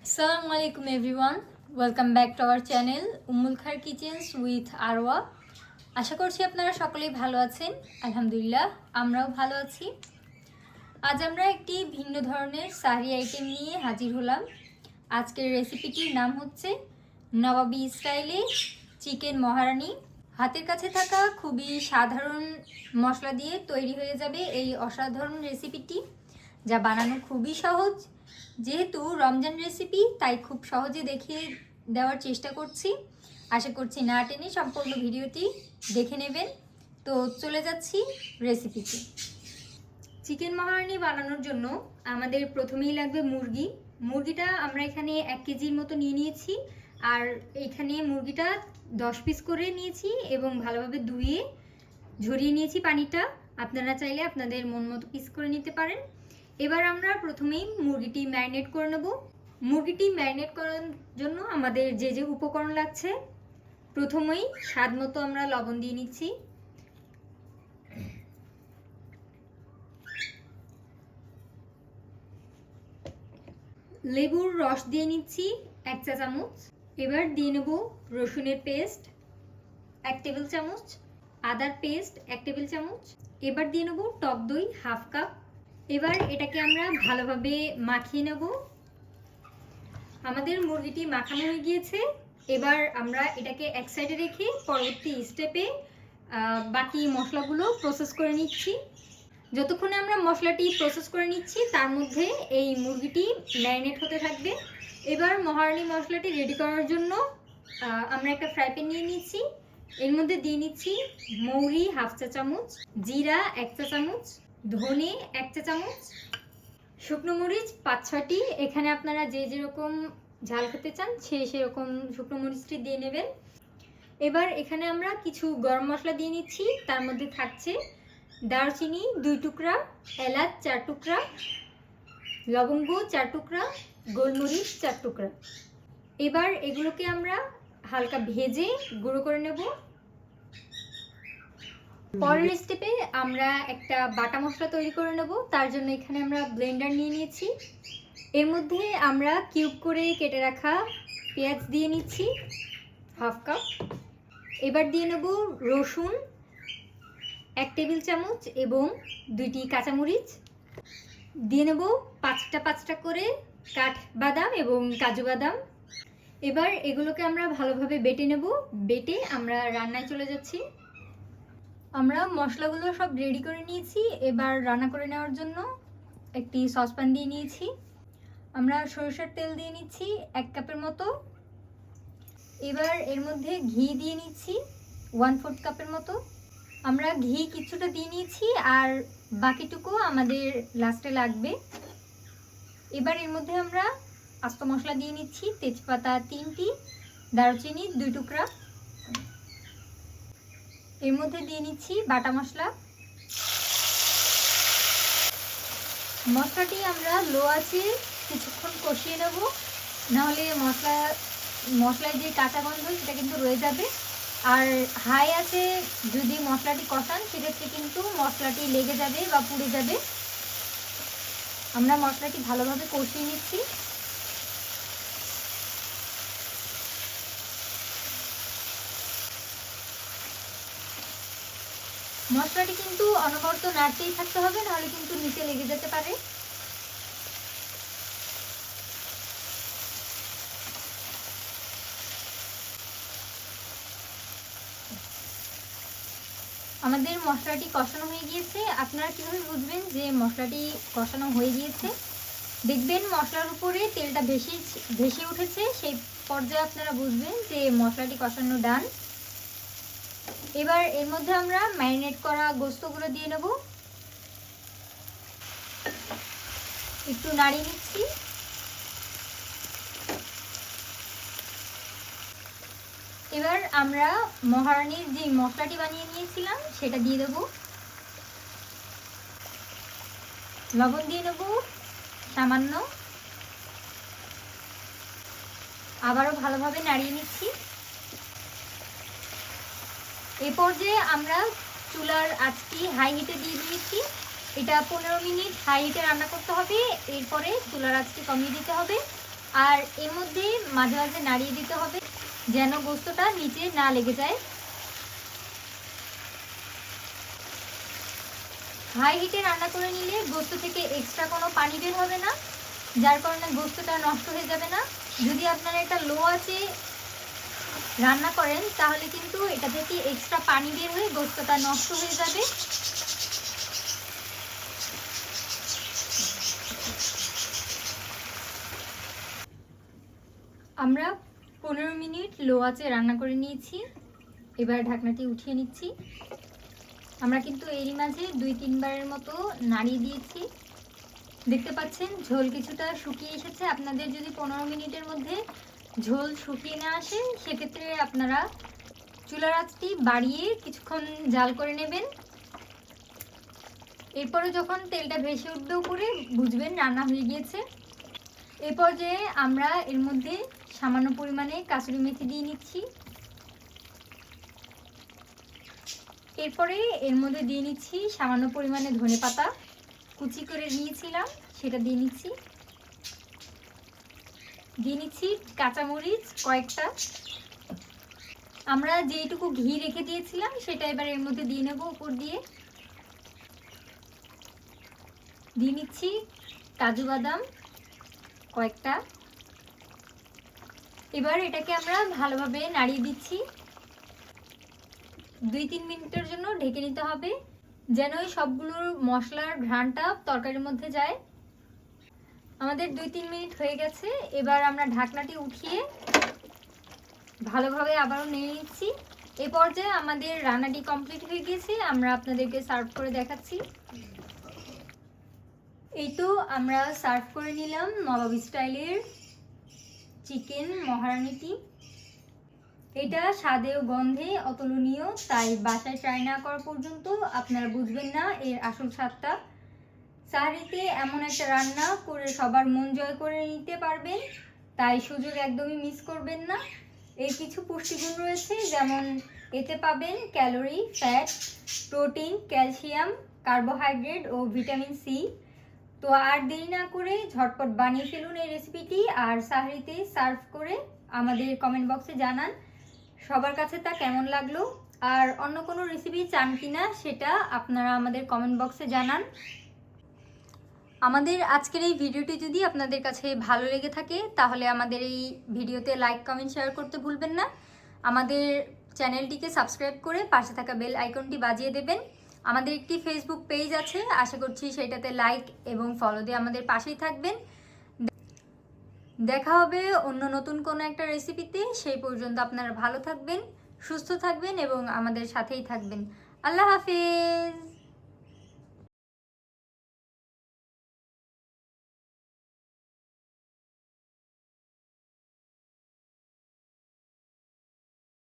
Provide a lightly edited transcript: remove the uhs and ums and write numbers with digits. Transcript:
Assalamu alaikum everyone. Welcome back to our channel Ummul Khair Kitchens with Arwa. আশা করছি আপনারা সকলেই ভালো আছেন। আলহামদুলিল্লাহ আমরাও ভালো আছি। আজ আমরা একটি ভিন্ন ধরনের সাহরি আইটেম নিয়ে হাজির হলাম। আজকের রেসিপিটির নাম হচ্ছে নবাবী স্টাইলে চিকেন মহারানি। হাতের কাছে থাকা খুবই সাধারণ মশলা দিয়ে তৈরি হয়ে যাবে এই অসাধারণ রেসিপিটি, যা বানানো খুবই সহজ। যেহেতু রমজান রেসিপি, তাই খুব সহজে দেখিয়ে দেওয়ার চেষ্টা করছি। আশা করছি না টেনে সম্পূর্ণ ভিডিওটি দেখে নেবেন। তো চলে যাচ্ছি রেসিপিতে। চিকেন মহারানি বানানোর জন্য আমাদের প্রথমেই লাগবে মুরগিটা আমরা এখানে 1 কেজির মতো নিয়ে নিয়েছি। আর এখানে মুরগিটা 10 পিস করে নিয়েছি এবং ভালোভাবে ধুয়ে ঝরিয়ে নিয়েছি পানিটা। আপনারা চাইলে আপনাদের মন মতো পিস করে নিতে পারেন। এবার আমরা প্রথমেই মুরগিটি ম্যারিনেট করে নেব। মুরগিটি ম্যারিনেট করার জন্য আমাদের যে যে উপকরণ লাগছে, প্রথমেই স্বাদ মতো আমরা লবণ দিয়ে নিচ্ছি। লেবুর রস দিয়ে নিচ্ছি 1 চা চামচ। এবার দিয়ে নেব রসুনের পেস্ট 1 টেবিল চামচ, আদার পেস্ট 1 টেবিল চামচ। এবার দিয়ে নেব টক দই 1/2 কাপ। এবার এটাকে আমরা ভালোভাবে মাখিয়ে নেব। আমাদের মুরগিটি মাখানো হয়ে গিয়েছে। এবার আমরা এটাকে এক সাইডে রেখে পরবর্তী স্টেপে বাকি মশলাগুলো প্রসেস করে নিচ্ছি। যতক্ষণে আমরা মশলাটি প্রসেস করে নিচ্ছি, তার মধ্যে এই মুরগিটি ম্যারিনেট হতে থাকবে। এবার মহারানি মশলাটি রেডি করার জন্য আমরা একটা ফ্রাই প্যান নিয়ে নিচ্ছি। এর মধ্যে দিয়ে নিচ্ছি মৌরি 1/2 চা চামচ, জিরা 1 চা চামচ, ধনে 1 চা চামচ, শুকনো মরিচ 5-6টি। এখানে আপনারা যে যেরকম ঝাল খেতে চান সেরকম শুকনো মরিচটি দিয়ে নেবেন। এবার এখানে আমরা কিছু গরম মশলা দিয়ে নিচ্ছি। তার মধ্যে থাকছে দারচিনি 2 টুকরা, এলাচ 4 টুকরা, লবঙ্গ 4 টুকরা, গোলমরিচ 4 টুকরা। এবার এগুলোকে আমরা হালকা ভেজে গুঁড়ো করে নেব। পরের স্টেপে আমরা একটা বাটা মশলা তৈরি করে নেব। তার জন্য এখানে আমরা ব্লেন্ডার নিয়ে নিয়েছি। এর মধ্যে আমরা কিউব করে কেটে রাখা পেঁয়াজ দিয়ে নিচ্ছি 1/2 কাপ। এবার দিয়ে নেব রসুন 1 টেবিল চামচ এবং 2টি কাঁচামরিচ। দিয়ে নেব 5টা করে কাঠবাদাম এবং কাজু বাদাম। এবার এগুলোকে আমরা ভালোভাবে বেটে নেব। বেটে আমরা রান্নায় চলে যাচ্ছি। আমরা মশলাগুলো সব রেডি করে নিয়েছি। এবার রান্না করে নেওয়ার জন্য একটি সসপ্যান দিয়ে নিয়েছি। আমরা সরিষার তেল দিয়ে নিচ্ছি 1 কাপের মতো। এবার এর মধ্যে ঘি দিয়ে নিচ্ছি 1/4 কাপের মতো। আমরা ঘি কিছুটা দিয়ে নিয়েছি আর বাকিটুকু আমাদের লাস্টে লাগবে। এবার এর মধ্যে আমরা আস্ত মশলা দিয়ে নিচ্ছি তেজপাতা 3টি, দারচিনি 2 টুকরা। এর মধ্যে দিয়ে নিচ্ছি বাটা মশলা। মশলাটি আমরা লো আঁচে কিছুক্ষণ কষিয়ে নেব, নাহলে মশলায় যে কাঁচা গন্ধ সেটা কিন্তু রয়ে যাবে। আর হাই আঁচে যদি মশলাটি কষান, সেক্ষেত্রে কিন্তু মশলাটি লেগে যাবে বা পুড়ে যাবে। আমরা মশলাটি ভালোভাবে কষিয়ে নিচ্ছি। মশলাটি কিন্তু অনবরত নাড়তেই থাকতে হবে, নাহলে কিন্তু নিচে লেগে যেতে পারে। আমাদের মশলাটি কষানো হয়ে গিয়েছে। আপনারা কিভাবে বুঝবেন যে মশলাটি কষানো হয়ে গিয়েছে? দেখবেন মশলার উপরে তেলটা ভেসে উঠেছে, সেই পর্যায়ে আপনারা বুঝবেন যে মশলাটি কষানো ডান। এবার এর মধ্যে আমরা ম্যারিনেট করা গোস্তগুলো দিয়ে নেব। একটু নাড়িয়ে নিচ্ছি। এবার আমরা মহারানির যে মশলাটি বানিয়ে নিয়েছিলাম সেটা দিয়ে দেব। লবণ দিয়ে নেব সামান্য। আবারও ভালোভাবে নাড়িয়ে নিচ্ছি। এই পর্যায়ে আমরা চুলার আঁচটি হাই হিটে দিয়ে দিয়েছি। এটা 15 মিনিট হাই হিটে রান্না করতে হবে। এরপরে চুলার আঁচটি কমিয়ে দিতে হবে। আর এর মধ্যে মাঝে মাঝে নাড়িয়ে দিতে হবে যেন গোস্তটা নিচে না লেগে যায়। হাই হিটে রান্না করে নিলে গোস্ত থেকে এক্সট্রা কোনো পানি বের হবে না, যার কারণে গোস্তটা নষ্ট হয়ে যাবে না। যদি আপনারা এটা লো আঁচে রান্না করেন তাহলে কিন্তু এটা থেকে এক্সট্রা পানি বের হয়ে গোস্তটা নষ্ট হয়ে যাবে। আমরা 15 মিনিট লো আঁচে রান্না করে নিয়েছি। এবার ঢাকনাটি উঠিয়ে নিচ্ছি। আমরা কিন্তু এরই মাঝে 2-3 বারের মতো নাড়িয়ে দিয়েছি। দেখতে পাচ্ছেন ঝোল কিছুটা শুকিয়ে এসেছে। আপনাদের যদি 15 মিনিটের মধ্যে ঝোল শুকিয়ে না আসে সেক্ষেত্রে আপনারা চুলার আঁচটি বাড়িয়ে কিছুক্ষণ জাল করে নেবেন। এরপরে যখন তেলটা ভেসে উঠবে উপরে বুঝবেন রান্না হয়ে গিয়েছে। এই পর্যায়ে আমরা এর মধ্যে সামান্য পরিমাণে কাসুরি মেথি দিয়ে নিচ্ছি। এরপরে এর মধ্যে দিয়ে নিচ্ছি সামান্য পরিমাণে ধনেপাতা কুচি করে নিয়েছিলাম, সেটা দিয়ে নিচ্ছি। দিয়ে নিচ্ছি কাঁচামরিচ কয়েকটা। আমরা যেইটুকু ঘি রেখে দিয়েছিলাম সেটা এবার এর মধ্যে দিয়ে নেব উপর দিয়ে। দিয়ে নিচ্ছি কাজু বাদাম কয়েকটা। এবার এটাকে আমরা ভালোভাবে নাড়িয়ে দিচ্ছি। 2-3 মিনিটের জন্য ঢেকে নিতে হবে যেন ওই সবগুলোর মশলার ঘ্রাণটা তরকারির মধ্যে যায়। আমাদের 2-3 মিনিট হয়ে গেছে। এবার আমরা ঢাকনাটি উঠিয়ে ভালোভাবে আবারও নেড়ে নিচ্ছি। এই পর্যায়ে আমাদের রান্নাটি কমপ্লিট হয়ে গেছে। আমরা আপনাদেরকে সার্ভ করে দেখাচ্ছি। এই তো আমরা সার্ভ করে নিলাম নবাবী স্টাইলের চিকেন মহারানিটি। এটা স্বাদে ও গন্ধে অতুলনীয়, তাই বাসায় ট্রাই না করা পর্যন্ত আপনারা বুঝবেন না এর আসল স্বাদটা। সাহারিতে এমন একটা রান্না করে সবার মন জয় করে নিতে পারবেন, তাই সুযোগ একদমই মিস করবেন না। এর কিছু পুষ্টিগুণ রয়েছে, যেমন এতে পাবেন calorie, fat, protein, calcium, carbohydrate ও ভিটামিন সি। তো আর দেরি না করে ঝটপট বানিয়ে ফেলুন এই রেসিপিটি, আর সাহারিতে সার্ভ করে আমাদের কমেন্ট বক্সে জানান সবার কাছে তা কেমন লাগলো। আর অন্য কোনো রেসিপি চান কিনা সেটা আপনারা আমাদের কমেন্ট বক্সে জানান। আমাদের আজকের এই ভিডিওটি যদি আপনাদের কাছে ভালো লেগে থাকে তাহলে আমাদের এই ভিডিওতে লাইক, কমেন্ট, শেয়ার করতে ভুলবেন না। আমাদের চ্যানেলটিকে সাবস্ক্রাইব করে পাশে থাকা বেল আইকনটি বাজিয়ে দেবেন। আমাদের একটি ফেসবুক পেজ আছে, আশা করছি সেটাতে লাইক এবং ফলো দিয়ে আমাদের পাশেই থাকবেন। দেখা হবে অন্য নতুন কোনো একটা রেসিপিতে। সেই পর্যন্ত আপনারা ভালো থাকবেন, সুস্থ থাকবেন এবং আমাদের সাথেই থাকবেন। আল্লাহ হাফেজ।